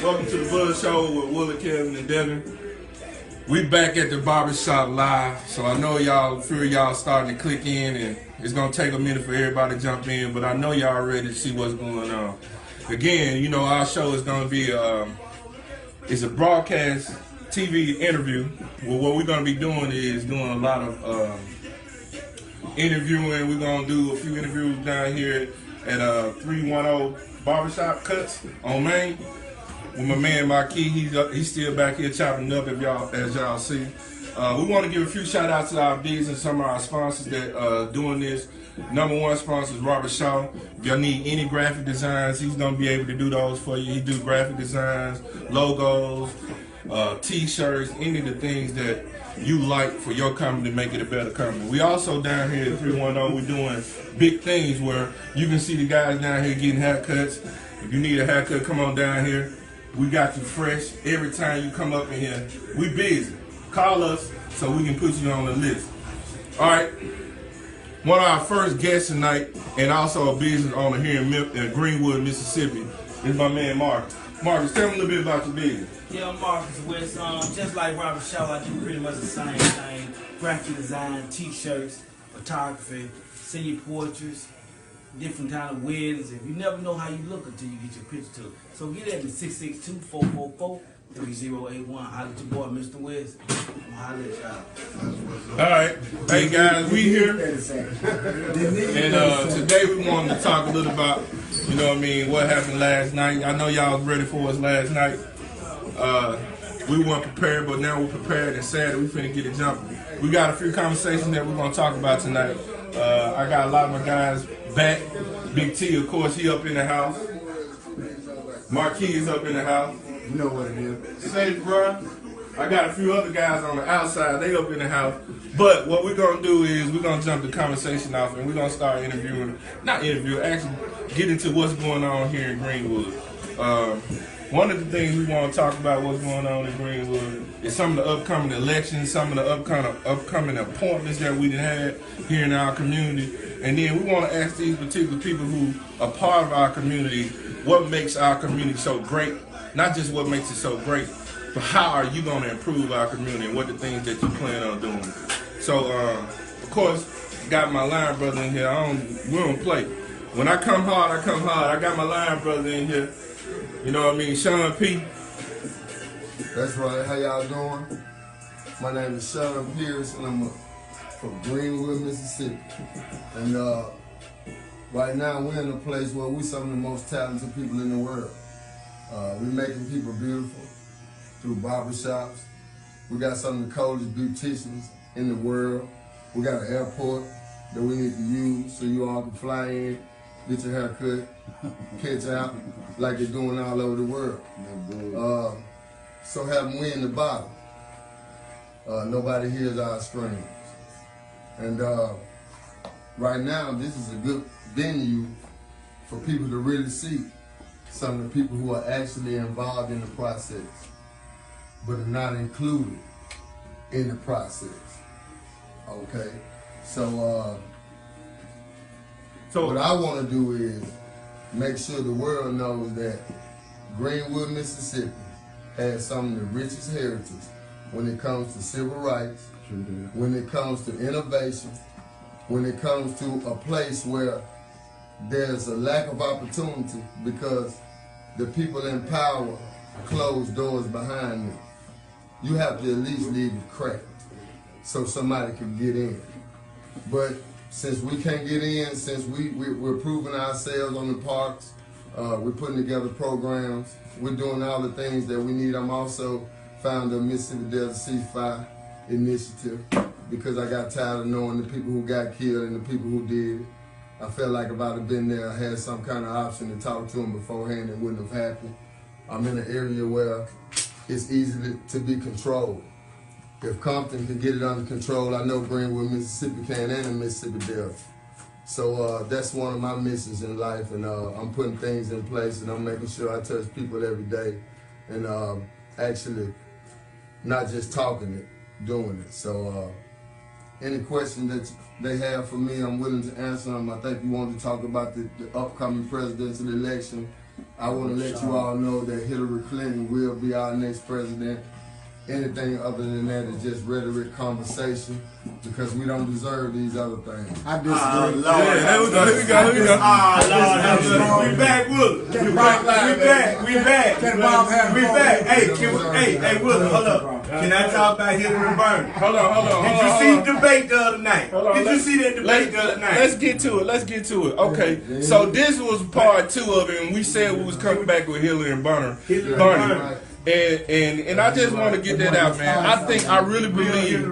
Welcome to the Buzz Show with Willard, Kevin, and Devin. We back at the barbershop live, so I know y'all, few of y'all starting to click in, and it's gonna take a minute for everybody to jump in, but I know y'all ready to see what's going on. Again, you know, our show is gonna be it's a broadcast TV interview. Well, what we're gonna be doing is doing a lot of interviewing. We're gonna do a few interviews down here at 310 Barbershop Kutz on Main with my man Marquis. He's still back here chopping up as y'all see. We want to give a few shout outs to our business, some of our sponsors that doing this. Number one sponsor is Robert Shaw. If y'all need any graphic designs, he's gonna be able to do those for you. He do graphic designs, logos, t-shirts, any of the things that you like for your company to make it a better company. We also down here at 310, we're doing big things where you can see the guys down here getting haircuts. If you need a haircut, come on down here. We got you fresh every time you come up in here. We busy. Call us so we can put you on the list. All right. One of our first guests tonight, and also a business owner here in Greenwood, Mississippi, is my man Marcus. Marcus, tell me a little bit about your business. Yeah, I'm Marcus with just like Robert Shaw, I do pretty much the same thing. Graphic design, t-shirts, photography, senior portraits, different kind of weddings. If you never know how you look until you get your picture took. So get at me, 662-444-3081. Holler at your boy, Mr. West. I'm holler at y'all. All right. Hey, guys, we here. And today we wanted to talk a little about, you know what I mean, what happened last night. I know y'all was ready for us last night. We weren't prepared, but now we're prepared and sad that we finna get it jumping. We got a few conversations that we're gonna talk about tonight. I got a lot of my guys back. Big T, of course, he up in the house. Marquis is up in the house. You know what it is. Say, bruh. I got a few other guys on the outside. They up in the house. But what we're gonna do is we're gonna jump the conversation off and we're gonna start interviewing, actually get into what's going on here in Greenwood. One of the things we want to talk about what's going on in Greenwood is some of the upcoming elections, some of the upcoming appointments that we had here in our community. And then we want to ask these particular people who are part of our community, what makes our community so great? Not just what makes it so great, but how are you going to improve our community and what the things that you plan on doing. So, of course, got my line brother in here. We don't play. When I come hard, I come hard. I got my line brother in here. You know what I mean? Sean P. That's right. How y'all doing? My name is Sean Pierce, and I'm from Greenwood, Mississippi. And right now, we're in a place where we're some of the most talented people in the world. We're making people beautiful through barbershops. We got some of the coldest beauticians in the world. We got an airport that we need to use so you all can fly in, get your hair cut, catch out like they're doing all over the world. So have them win the bottle. Nobody hears our screams. And right now, this is a good venue for people to really see some of the people who are actually involved in the process, but are not included in the process. Okay? So what I want to do is make sure the world knows that Greenwood, Mississippi has some of the richest heritage when it comes to civil rights, when it comes to innovation, when it comes to a place where there's a lack of opportunity because the people in power close doors behind them. You have to at least leave it cracked so somebody can get in. But since we can't get in, since we're proving ourselves on the parks, we're putting together programs, we're doing all the things that we need. I'm also founder of Mississippi Delta Ceasefire Initiative because I got tired of knowing the people who got killed and the people who did it. I felt like if I'd have been there, I had some kind of option to talk to them beforehand, it wouldn't have happened. I'm in an area where it's easy to be controlled. If Compton can get it under control, I know Greenwood, Mississippi can, and the Mississippi Delta. So that's one of my missions in life, and I'm putting things in place, and I'm making sure I touch people every day, and actually not just talking it, doing it. So any question that they have for me, I'm willing to answer them. I think you wanted to talk about the upcoming presidential election I want to let you all know that Hillary Clinton will be our next president. Anything other than that is just rhetoric conversation because we don't deserve these other things. I disagree. Here we go. We back, Willard. We back. Hey, Willard, hold up. Can I talk about Hillary and Bernie? Hold on. Did you see the debate the other night? Did you see that debate the other night? Let's get to it. Okay, so this was part 2 of it, and we said we was coming back with Hillary and Bernie. And I just want to get that out, man. I really believe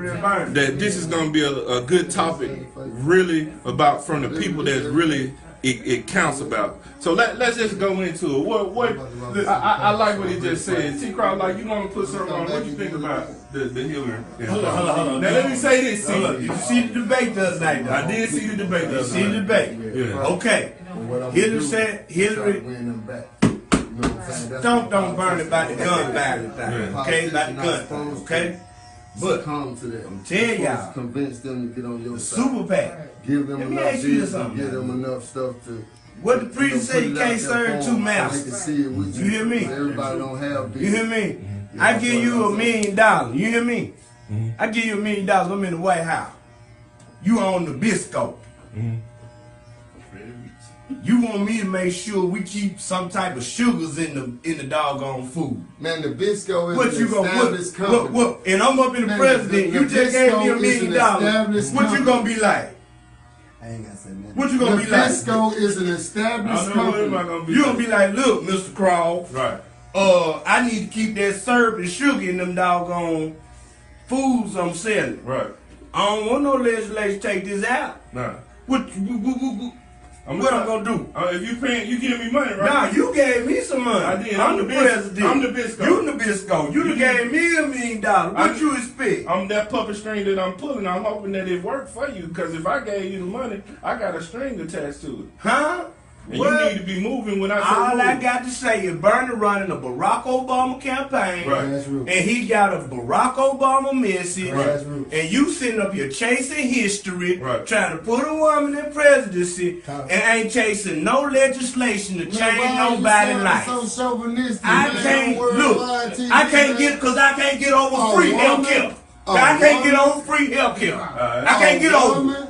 that this is going to be a good topic, really about from the people that's really it counts about. So let's just go into it. What I like what he just said. T. Crowd, like, you want to put something on? What you think about the Hillary? Hold on. Now let me say this. Did you see the debate the other night? I did see the debate. You see the debate? Yeah. Okay. Hillary said Hillary. Don't burn about the gun violence thing, okay? About the gun thing, okay? But come to them. Tell y'all, convince them to get on your the side. Super PAC. Give them Let me enough ask you business, something. give them enough stuff to. What the preacher said, you can't serve two They can masters. see it with You hear me? Everybody don't have You hear me? I give you $1 million. You hear me? I give you $1 million. I'm in the White House. You on the Bisco. You want me to make sure we keep some type of sugars in the doggone food. Man, the Bisco is What an you gonna established company. what? And I'm up in the Man, president. the You just gave me Bisco $1 million. is an established What you company. gonna be like? I ain't gonna say nothing. What you gonna The be like? Bisco is an established I know what am I company. gonna be. You gonna be like, look, Mr. Crawl. Right. I need to keep that syrup and sugar in them doggone foods I'm selling. Right. I don't want no legislation to take this out. Nah. What I'm gonna do? If you paying, you give me money, right? Nah, you gave me some money. I did. I'm the president. I'm the Bisco. You the Bisco. You done gave me $1 million. What you expect? I'm that puppet string that I'm pulling. I'm hoping that it worked for you. Because if I gave you the money, I got a string attached to it. Huh? And What? you need to be moving when I say All move. I got to say is Bernie running a Barack Obama campaign, Right. and he got a Barack Obama message, Right. and you sitting up here chasing history, Right. trying to put a woman in presidency, and ain't chasing no legislation to change nobody's life. So chauvinistic, I man, can't worldwide look. TV, I can't man. get because I can't get over free woman? health care. A I can't get woman? over free health care. right. I can't get over. woman? it.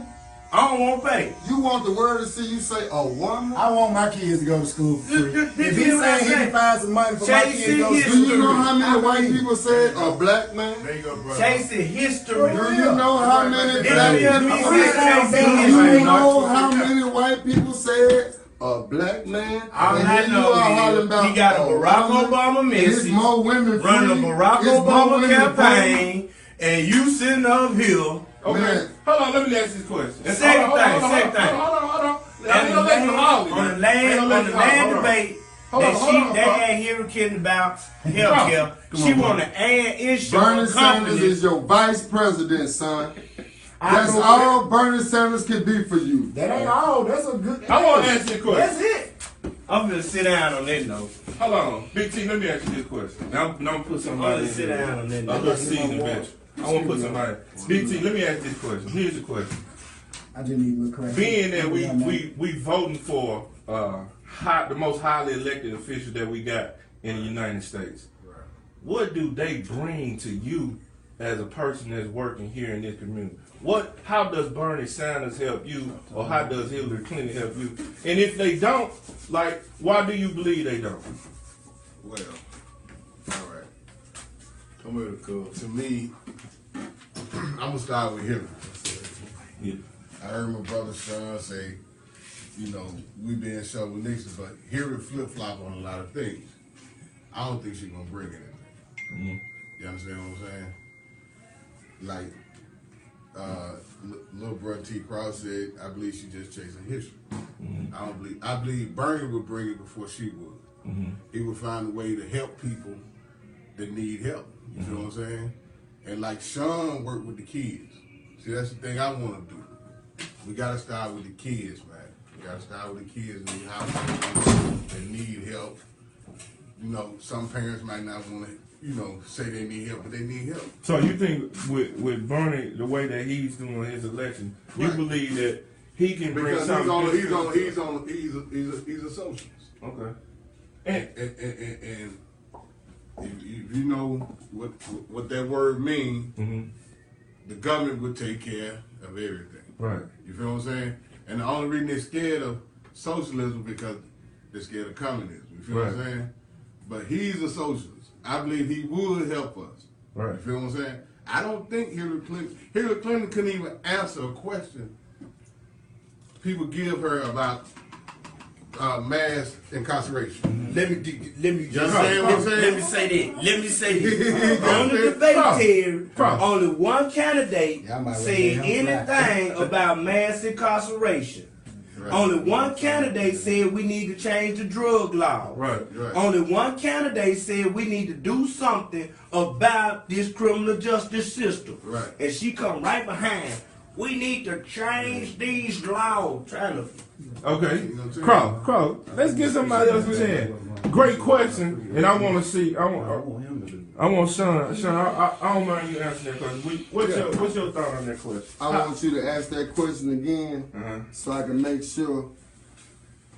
I don't want to pay. You want the world to see you say a woman? I want my kids to go to school for free. Did If you he's hear what I saying he said? can find some money for my kids to go to Do school, you know how many white people said a black man? There you go, bro. Chasing history. Do you know how many Did black you hear people me said? say chasing Do history? you know how many white people said a black man? All And I here you know are is hollering about he got a Barack woman, Obama and it's message, more women running a free, Barack it's more Obama women campaign, and you sitting up here. Okay. Man. Hold on, let me ask this question. The second Hold on, thing. Hold on. On the land debate, Hold on, hold on. they ain't hearing kidding about health care. She want to add Bernie insurance Sanders companies. is your vice president, son. That's all Bernie Sanders can be for you. that ain't all. That's a good. I want to ask you a question. That's it. I'm gonna sit down on that note. Hold on. Big T, let me ask you this question. Now I'm going to put I'm somebody gonna in sit here. down on that A note. little seed in the bench. I want to put somebody. Big T, let me ask this question. Here's the question. I just need to correct. Being that we voting for the most highly elected official that we got in the United States, what do they bring to you as a person that's working here in this community? How does Bernie Sanders help you, or how does Hillary Clinton help you? And if they don't, like, why do you believe they don't? Well, all right. Come here, cuz. To me, I'm gonna start with Hillary. Yeah. I heard my brother Sean say, you know, we being chauvinistic, but Hillary flip flop on a lot of things. I don't think she's gonna bring anything. Mm-hmm. You understand what I'm saying? Like, little brother T. Cross said, I believe she just chasing history. Mm-hmm. I believe Bernie would bring it before she would. Mm-hmm. He would find a way to help people that need help. You feel what I'm saying? And like Sean worked with the kids. See, that's the thing I want to do. We got to start with the kids, man. We got to start with the kids in the house that need help. You know, some parents might not want to, you know, say they need help, but they need help. So you think with Bernie, the way that he's doing his election, you Right. believe that he can bring Because something? he's a socialist. Okay. And if you know what that word means, the government would take care of everything. Right. You feel what I'm saying? And the only reason they're scared of socialism because they're scared of communism. You feel what I'm saying? But he's a socialist. I believe he would help us. Right. You feel what I'm saying? I don't think Hillary Clinton couldn't even answer a question people give her about mass incarceration. Let me You understand what I'm saying? Let me say this. On the debate, only one candidate said anything about mass incarceration. Right. Only one candidate said we need to change the drug law. Right. Only one candidate said we need to do something about this criminal justice system. Right. And she come right behind. We need to change these laws. Trying to. Okay. Crow. Let's get somebody else in there. Great question, and I want to see. I want Sean. I don't mind you answering that question. What's your thought on that question? I want you to ask that question again so I can make sure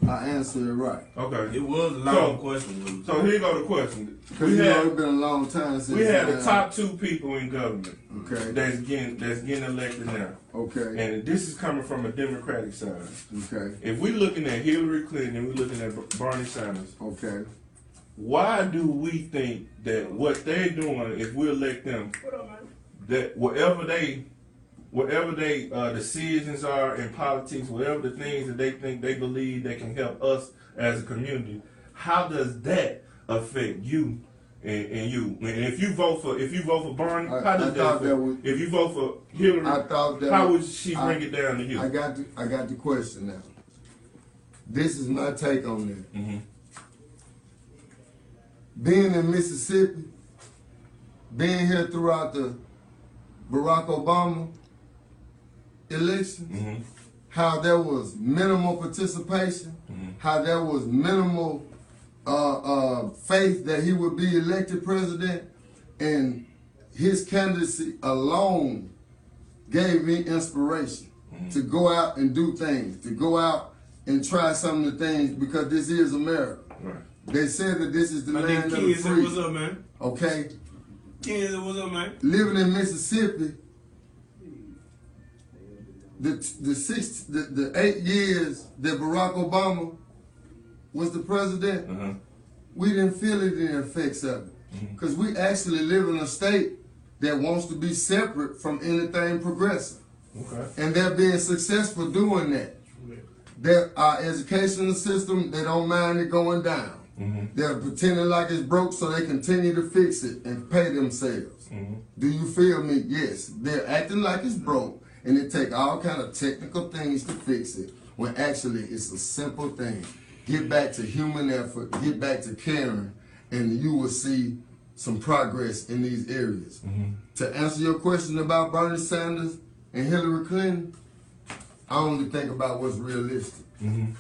I answer it right. Okay. It was a long question. So here go the question. Because it's been a long time since we had the top 2 people in government. Okay. That's getting elected now. Okay. And this is coming from a Democratic side. Okay. If we're looking at Hillary Clinton and we're looking at Bernie Sanders, okay. why do we think that what they're doing, if we elect them, that whatever they decisions are in politics, whatever the things that they think they believe they can help us as a community, how does that affect you and you? And if you vote for Bernie, how does that affect? If you vote for Hillary, how would she bring it down to you? I got the question now. This is my take on this. Being in Mississippi, being here throughout the Barack Obama elections, how there was minimal participation, how there was minimal faith that he would be elected president, and his candidacy alone gave me inspiration to go out and do things, to go out and try some of the things, because this is America. Right. They said that this is the land of the Kids, free. what's up, man? Okay? Kids, what's up, man? Living in Mississippi, the 8 years that Barack Obama was the president, we didn't feel the effects of it. Because we actually live in a state that wants to be separate from anything progressive. Okay. And they're being successful doing that. Our educational system, they don't mind it going down. They're pretending like it's broke so they continue to fix it and pay themselves. Do you feel me? Yes. They're acting like it's broke, and it take all kind of technical things to fix it, when actually it's a simple thing. Get back to human effort, get back to caring, and you will see some progress in these areas. To answer your question about Bernie Sanders and Hillary Clinton, I only think about what's realistic. And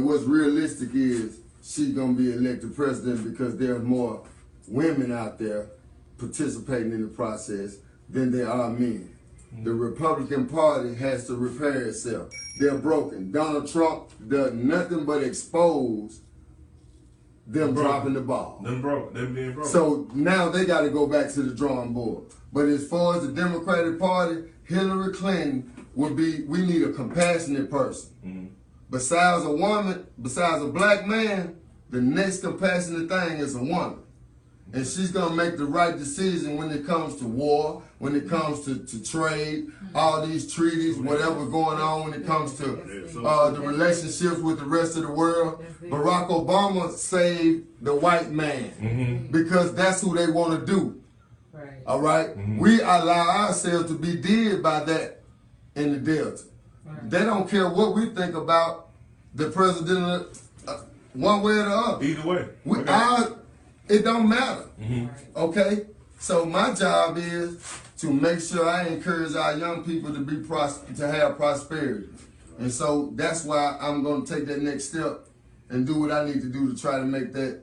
what's realistic is she's going to be elected president because there are more women out there participating in the process than there are men. The Republican Party has to repair itself. They're broken. Donald Trump does nothing but expose them dropping the ball. Them being broke. So now they got to go back to the drawing board. But as far as the Democratic Party, Hillary Clinton would be, we need a compassionate person. Besides a woman, besides a black man, the next compassionate thing is a woman. And she's going to make the right decision when it comes to war, when it comes to trade, all these treaties, whatever going on when it comes to the relationships with the rest of the world. Barack Obama saved the white man because that's who they want to do. Right. All right? We allow ourselves to be did by that in the Delta. Right. They don't care what we think about the president one way or the other. Either way. It don't matter. Okay? So my job is to make sure I encourage our young people to be to have prosperity. And so that's why I'm going to take that next step and do what I need to do to try to make that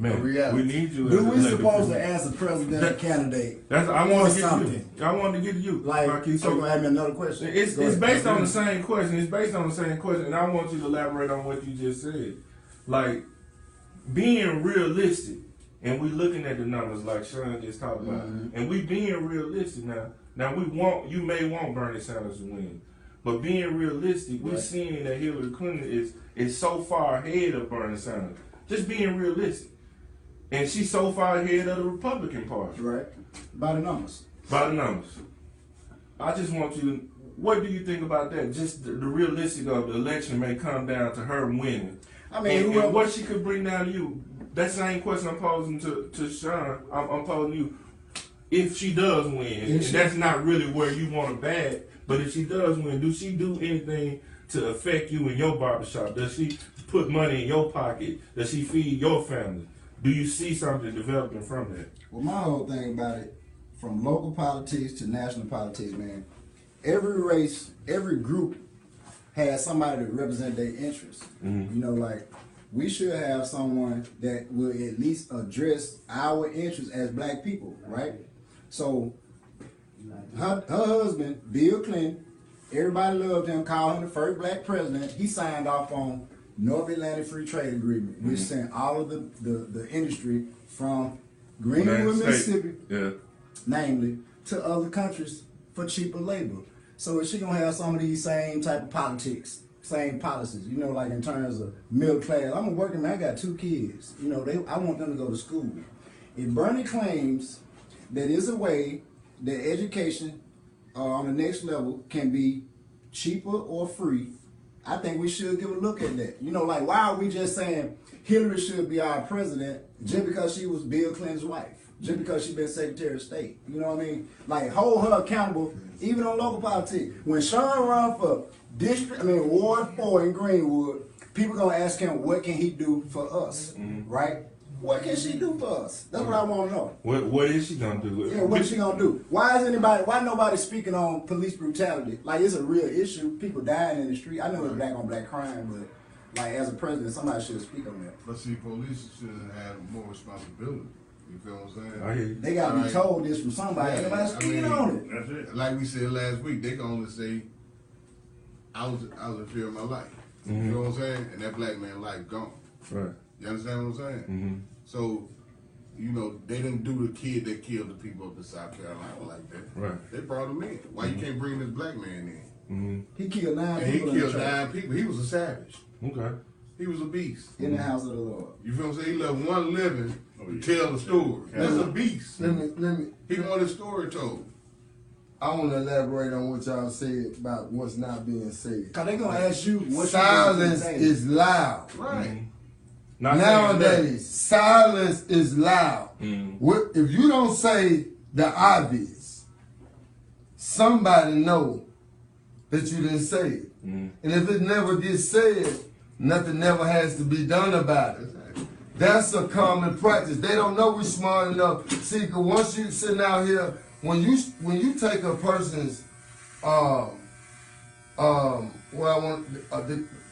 a reality. We need you. Do we supposed to ask a presidential candidate? I want to get something. you. I want to get to you. Like, Marquis. so you gonna have me another question? It's based on the same question. It's based on the same question, and I want you to elaborate on what you just said. Like, being realistic, and we looking at the numbers like Sean just talked about, and we being realistic now. Now you may want Bernie Sanders to win, but being realistic, we're seeing that Hillary Clinton is so far ahead of Bernie Sanders. Just being realistic, and she's so far ahead of the Republican Party. Right. By the numbers. By the numbers. I just want you to. What do you think about that? Just the realistic of the election may come down to her winning. I mean, and what she could bring down to you. That same question I'm posing to Sean. I'm posing you. If she does win, and that's not really where you want to bat, but if she does win, do she do anything to affect you in your barbershop? Does she put money in your pocket? Does she feed your family? Do you see something developing from that? Well, my whole thing about it, from local politics to national politics, man, every race, every group has somebody to represent their interests. You know, like, we should have someone that will at least address our interests as black people, right? So, her husband, Bill Clinton, everybody loved him, called him the first black president. He signed off on North Atlantic Free Trade Agreement, which sent all of the industry from Greenwood, Mississippi, namely, to other countries for cheaper labor. So is she gonna have some of these same type of politics, same policies, you know, like in terms of middle class? I'm a working man, I got 2 kids. You know, I want them to go to school. If Bernie claims that is a way that education on the next level can be cheaper or free, I think we should give a look at that. You know, like, why are we just saying Hillary should be our president just because she was Bill Clinton's wife? Just because she been Secretary of State? You know what I mean? Like, hold her accountable, even on local politics. When Sean run for Ward 4 in Greenwood, people gonna ask him, what can he do for us, right? What can she do for us? That's what I want to know. What is she gonna do? Yeah, what is she gonna do? Why nobody speaking on police brutality? Like, it's a real issue. People dying in the street. I know it's black on black crime, but like, as a president, somebody should speak on that. But see, police should have more responsibility. You feel what I'm saying? I hear you. They gotta be told this from somebody. Yeah, Everybody's speaking on it. That's it. Like we said last week, they can only say, I was in fear of my life. You know what I'm saying? And that black man life gone. Right. You understand what I'm saying? So, you know, they didn't do the kid that killed the people up in South Carolina like that. Right. They brought him in. Why you can't bring this black man in? He killed 9 And he people. killed 9 people. He was a savage. Okay. He was a beast. In the house of the Lord. You feel what I'm saying? He left one living to tell the story. That's a beast. Let me. He wanted his story told. I want to elaborate on what y'all said about what's not being said. Cause they gonna ask you what Silence is loud. Right. Nowadays, silence is loud. If you don't say the obvious, somebody know that you didn't say it. And if it never gets said, nothing never has to be done about it. That's a common practice. They don't know we're smart enough. See, cause once you sitting out here, when you take a person's the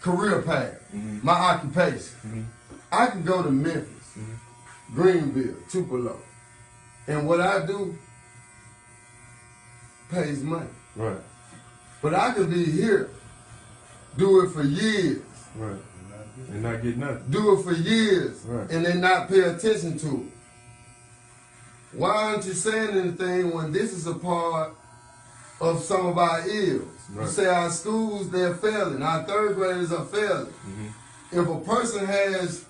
career path, my occupation, I can go to Memphis, Greenville, Tupelo, and what I do pays money. Right. But I could be here, do it for years. Right. And not get nothing. Do it for years, Right. and then not pay attention to it. Why aren't you saying anything when this is a part of some of our ills? Right. You say our schools, they're failing. Our third graders are failing. If a person has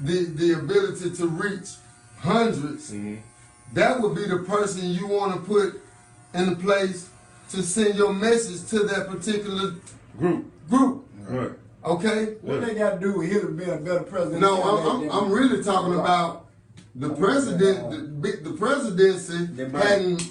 the ability to reach hundreds, that would be the person you want to put in the place to send your message to that particular group. Right. Okay? What they got to do with Hillary being a better president? No, I'm really talking about the president. The presidency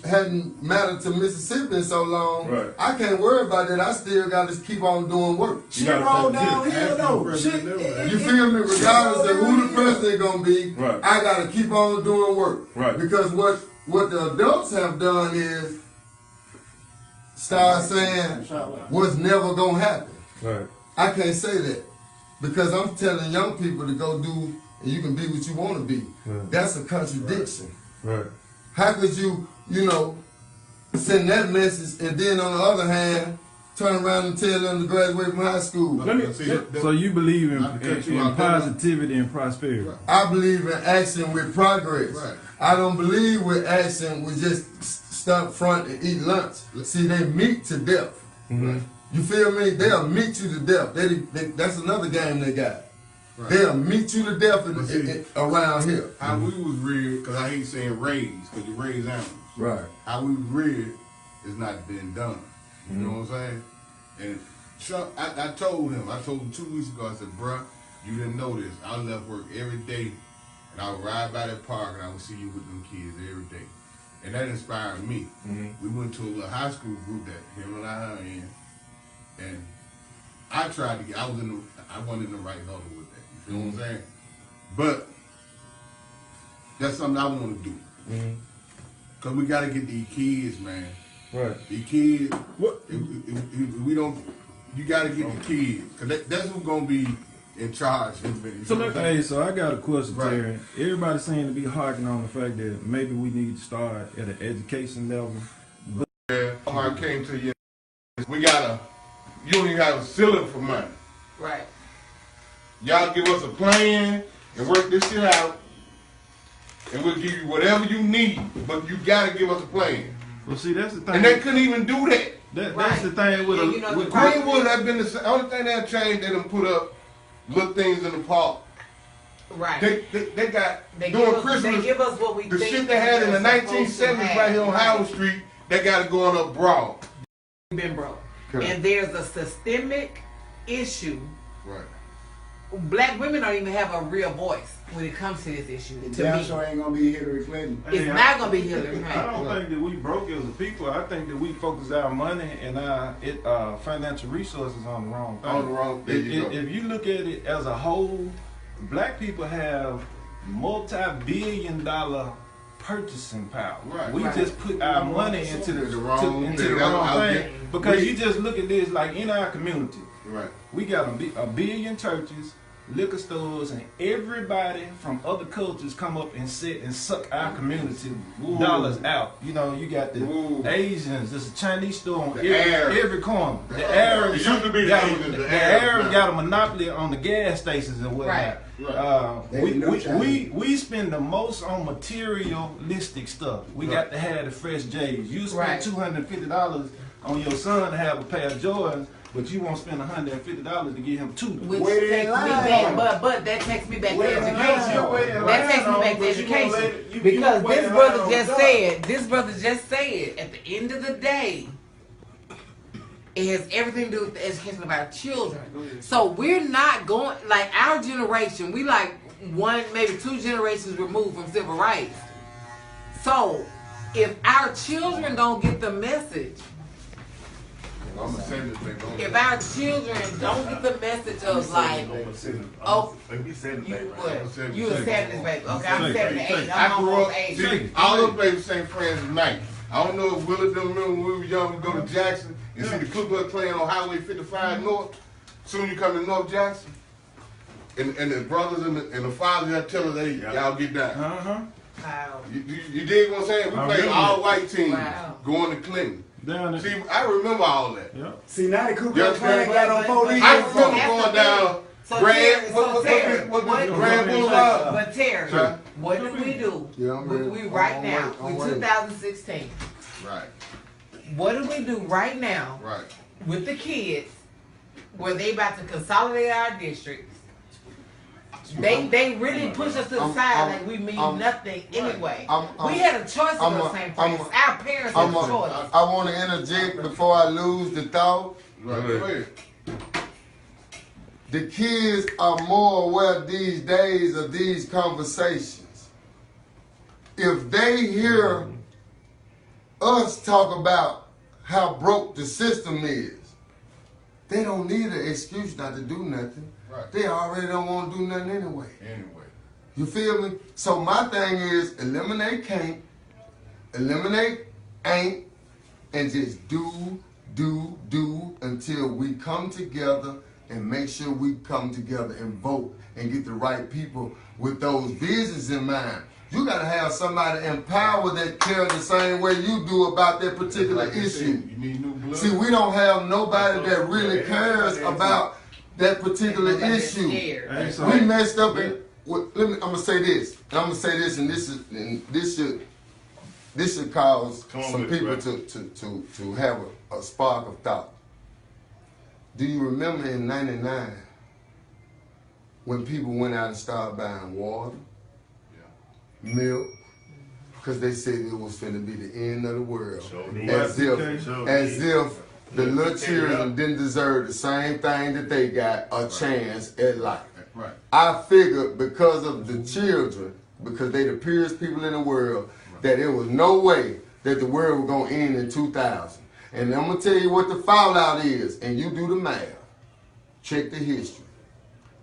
hadn't mattered to Mississippi in so long. Right. I can't worry about that. I still got to keep on doing work. She rolled downhill though. You feel me? Regardless of who the president gonna be, Right. I got to keep on doing work. Right. Because what the adults have done is start saying what's never gonna happen. Right. I can't say that because I'm telling young people to go do, and you can be what you want to be. Right. That's a contradiction. Right. How could you send that message and then on the other hand turn around and tell them to graduate from high school. So you believe in positivity and prosperity? Right. I believe in action with progress. Right. I don't believe with action with just stunt front and eat lunch. See, they meet to death. Right. You feel me? They'll meet you to death. That's another game they got. Right. They'll meet you to death around here. How we was reared, because I hate saying raised, because you raise animals. Right. How we was reared is not being done. You know what I'm saying? And Chuck, I told him 2 weeks ago, I said, bruh, you didn't know this. I left work every day, and I would ride by that park, and I would see you with them kids every day. And that inspired me. We went to a little high school group that him and I are in, and I tried to get, I wasn't in the right level with that. You feel what I'm saying? But that's something I want to do. Because we got to get these kids, man. Right. The kids, if we don't, you got to get the kids. Because that's who's going to be in charge. So I got a question, Terry. Everybody seems to be harking on the fact that maybe we need to start at an education level. I came to you. You don't even have a ceiling for money. Right. Y'all give us a plan and work this shit out, and we'll give you whatever you need, but you got to give us a plan. Well, see, that's the thing. And they couldn't even do that. That's the thing with Greenwood have been the only thing that changed. They done put up little things in the park. Right. They got They during give us, Christmas. They give us what we the think shit they had in the they're supposed to 1970s have. right here on Howard Street. They got it going up Broad. Been broke. Okay. And there's a systemic issue. Right. Black women don't even have a real voice when it comes to this issue. To Damn me, sure ain't gonna be Hillary Clinton. it's not gonna be Hillary I Clinton. don't think that we broke as a people. I think that we focus our money and our financial resources on the wrong thing. On the wrong thing. If you look at it as a whole, black people have multi-billion-dollar purchasing power. Right. We just put our money into the wrong thing. thing. Because you just look at this like in our community. Right. We got a billion churches, liquor stores, and everybody from other cultures come up and sit and suck our community dollars out. You know, you got the Asians, there's a Chinese store on every corner. The Arabs got a monopoly on the gas stations and whatnot. Right. We spend the most on materialistic stuff. We got to have the fresh J's. You spend $250 on your son to have a pair of Jordans, but you won't spend $150 to get him 2. Which takes me back, but that takes me back to education. That takes me back to education. Because this brother just said, at the end of the day, it has everything to do with the education of our children. So we're not going, like our generation, we like 1, maybe 2 generations removed from civil rights. So if our children don't get the message, if our children don't get the message of like, oh, you were 70s baby. Okay, I'm 78. I'm almost 80. All those babies same friends tonight. I don't know if Willard don't remember when we were young, we go to Jackson and see the Ku Klux Klan on Highway 55 North. Soon you come to North Jackson, and the brothers and the fathers that tell us, hey, y'all get down. Wow. You dig what I'm saying? We played all white teams going to Clinton. See, I remember all that. Yep. See, now the Ku Klux Klan got on police. I remember going down Grand Boulevard. But Terry, what do we do? We right now, we're 2016. Right. What do we do right now with the kids where they about to consolidate our districts? They really push us to the side like we mean nothing anyway. We had a choice of the same place. Our parents had a choice. I want to interject before I lose the thought. Right. The kids are more aware these days of these conversations. If they hear us talk about how broke the system is, they don't need an excuse not to do nothing. Right. They already don't want to do nothing anyway. You feel me? So my thing is eliminate can't, eliminate ain't, and just do until we come together and make sure we come together and vote and get the right people with those visions in mind. You gotta have somebody empowered that care the same way you do about that particular Like you issue. said, you need new blood. See, we don't have nobody that really cares about that particular issue. We messed up in. I'm gonna say this. And this should cause some people to have a spark of thought. Do you remember in '99 when people went out and started buying water, milk, because they said it was finna be the end of the world, as if the little children didn't deserve the same thing that they got, a chance at life. Right. I figured because of the children, because they the purest people in the world, that there was no way that the world was gonna end in 2000. And I'm gonna tell you what the fallout is, and you do the math. Check the history.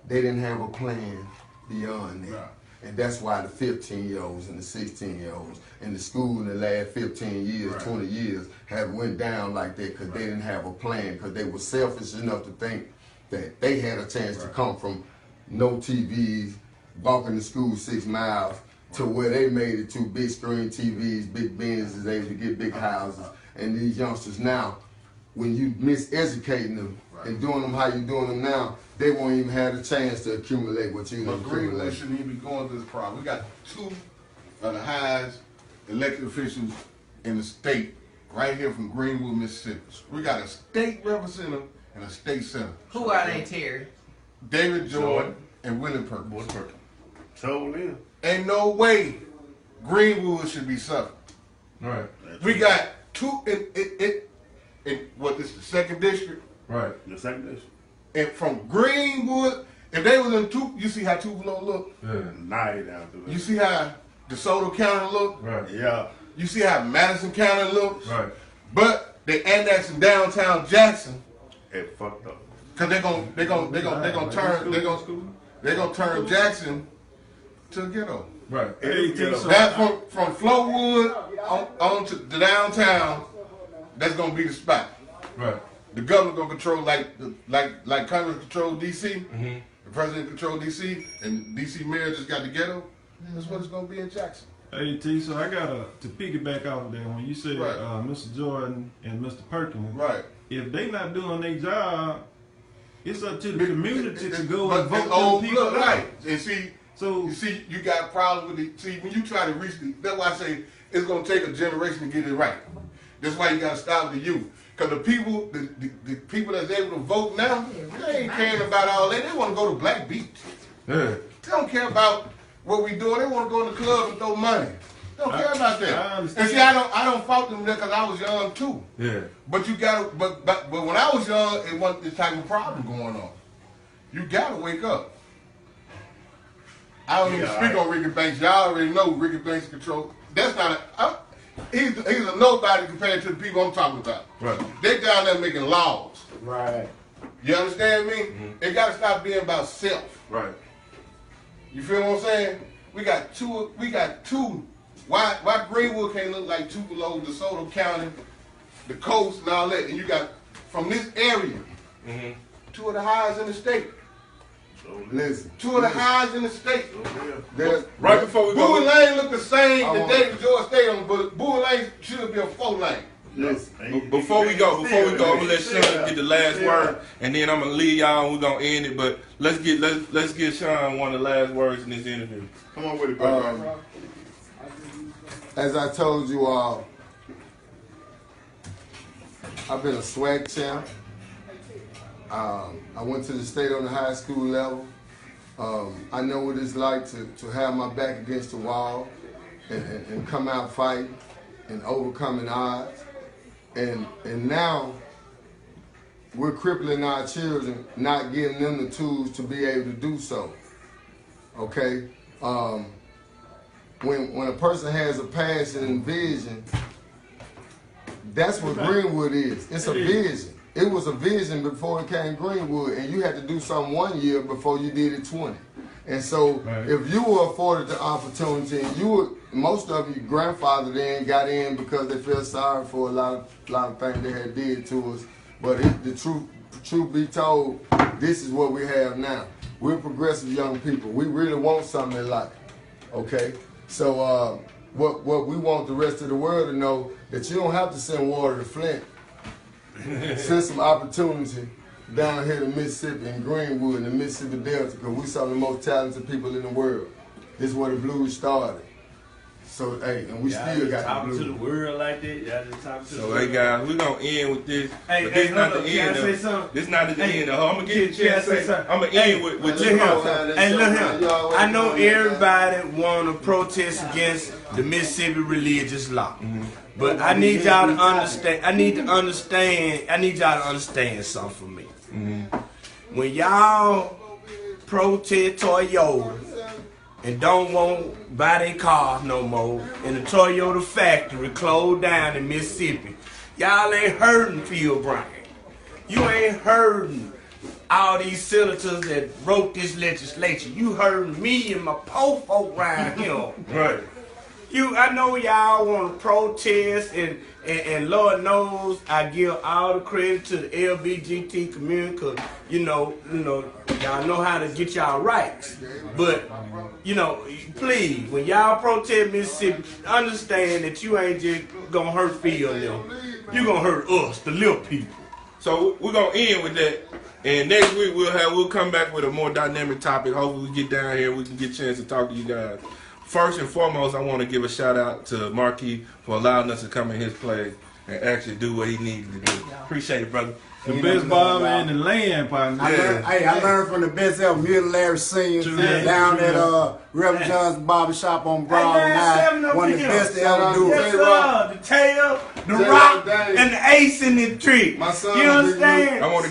They didn't have a plan beyond that. Right. And that's why the 15-year-olds and the 16-year-olds in the school in the last 15 years, 20 years have went down like that because they didn't have a plan, because they were selfish enough to think that they had a chance to come from no TVs, walking to school 6 miles, to where they made it to big screen TVs, big Benzes, able to get big houses. And these youngsters now, when you miseducating them and doing them how you doing them now, they won't even have a chance to accumulate what you But Greenwood accumulate. shouldn't even be going through this problem. We got 2 of the highest elected officials in the state right here from Greenwood, Mississippi. We got a state representative and a state senator. Who are they, Terry? David Jordan and Willard Perkins. So in. Ain't no way Greenwood should be suffering. Right. We got 2 in what this the 2nd district? Right. The second district. And from Greenwood, if they was in you see how Tupelo look? Yeah. Night down through You see how DeSoto County look? Right. Yeah. You see how Madison County looks? Right. But they annexing downtown Jackson It fucked up. because they're gonna turn Jackson to a ghetto. Right. Hey, so That from Flowood on to the downtown, that's gonna be the spot. Right. The governor gonna control like Congress control DC, Mm-hmm. the president control DC, and DC mayor just got the ghetto. That's what it's gonna be in Jackson. Hey T, so I gotta to piggyback off of that when you said Right. Mr. Jordan and Mr. Perkins. Right. If they not doing their job, it's up to the community to go But and vote it's old them people blood, out. right? And see, So you got problems with it. See, when you try to reach that's why I say it's gonna take a generation to get it right. That's why you gotta start with the youth. Cause the people that's able to vote now, they ain't caring about all that. They wanna go to Black Beach. Yeah. They don't care about what we doing. They wanna go in the club and throw money. They don't care about I that. understand. And see, I don't fault them there because I was young too. Yeah. But you gotta, but when I was young, it wasn't this type of problem going on. You gotta wake up. I don't even speak on Ricky Banks. Y'all already know Ricky Banks control. That's not he's a nobody compared to the people I'm talking about. Right. They down there making laws. right. You understand me? Mm-hmm. It gotta stop being about self. Right. You feel what I'm saying? We got two. Why Greenwood can't look like Tupelo, DeSoto County, the coast and all that, and you got from this area, Mm-hmm. 2 of the highest in the state. Listen. 2 of the highest in the state. There's, Right before we Bowie go. Lane look the same I the want- day the Georgia Stadium, but Bowie Lane should be a 4 lane. listen. Before we go, I'm gonna let Sean get the last word, and then I'm gonna leave y'all. And we're gonna end it, but let's get Sean one of the last words in this interview. Come on with it, brother. As I told you all, I've been a swag champ. I went to the state on the high school level. I know what it's like to have my back against the wall and come out fighting and overcoming odds. And now we're crippling our children, not giving them the tools to be able to do so. Okay? When a person has a passion and vision, that's what Greenwood is. It's a vision. It was a vision before it came Greenwood, and you had to do something 1 year before you did it 20. And so, if you were afforded the opportunity, and most of your grandfather then got in because they felt sorry for a lot of things they had did to us. But the truth be told, this is what we have now. We're progressive young people. We really want something in life. Okay. So what we want the rest of the world to know, that you don't have to send water to Flint. Send some opportunity down here to Mississippi and Greenwood and the Mississippi Delta, because we some of the most talented people in the world. This is where the blues started. So, hey, and we still got the talking blues. to the world like that. Y'all just talking to the So, world. hey guys, we're gonna end with this. Hey, but this hey, not hold the up. end. Can I say something? This not the end. I'm gonna give you a Can I chance to say say. something? I'm gonna end with Look this. here. Hey, Hey, look y'all here. always I know doing that. everybody want to protest against the Mississippi religious law, but I need y'all to understand. I need y'all to understand something from me. When y'all protest Toyota and don't want to buy their cars no more, and the Toyota factory closed down in Mississippi, y'all ain't hurting Phil Bryant. You ain't hurting all these senators that wrote this legislation. You hurting me and my poor folk around here. Right. I know y'all want to protest, and Lord knows I give all the credit to the LGBT community, because y'all know how to get y'all rights. But please, when y'all protest Mississippi, understand that you ain't just gonna hurt Phil and them. You gonna hurt us, the little people. So we're gonna end with that. And next week we'll come back with a more dynamic topic. Hopefully we get down here, we can get a chance to talk to you guys. First and foremost, I want to give a shout out to Marquis for allowing us to come in his place and actually do what he needed to do. Appreciate it, brother. The best barber in the land, partner. I learned from the best ever, me and Larry Senior down at Reverend John's Barbershop on Broad Night. One of the best to ever do Yes, it. sir. The tail, the rock, and the ace in the tree. My son, You understand? I want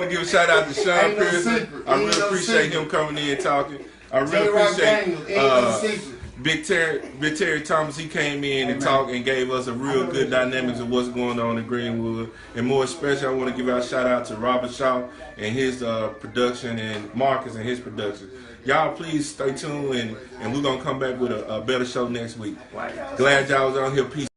to give a shout out to Sean Ain't no Pearson. secret. I Ain't really no appreciate secret. him coming in and talking. I really J-Rock appreciate Daniels, ain't no secret. Big Terry Thomas. He came in and talked and gave us a real good dynamics of what's going on in Greenwood. And more especially, I want to give out a shout out to Robert Shaw and his production, and Marcus and his production. Y'all please stay tuned, and we're going to come back with a better show next week. Glad y'all was on here. Peace.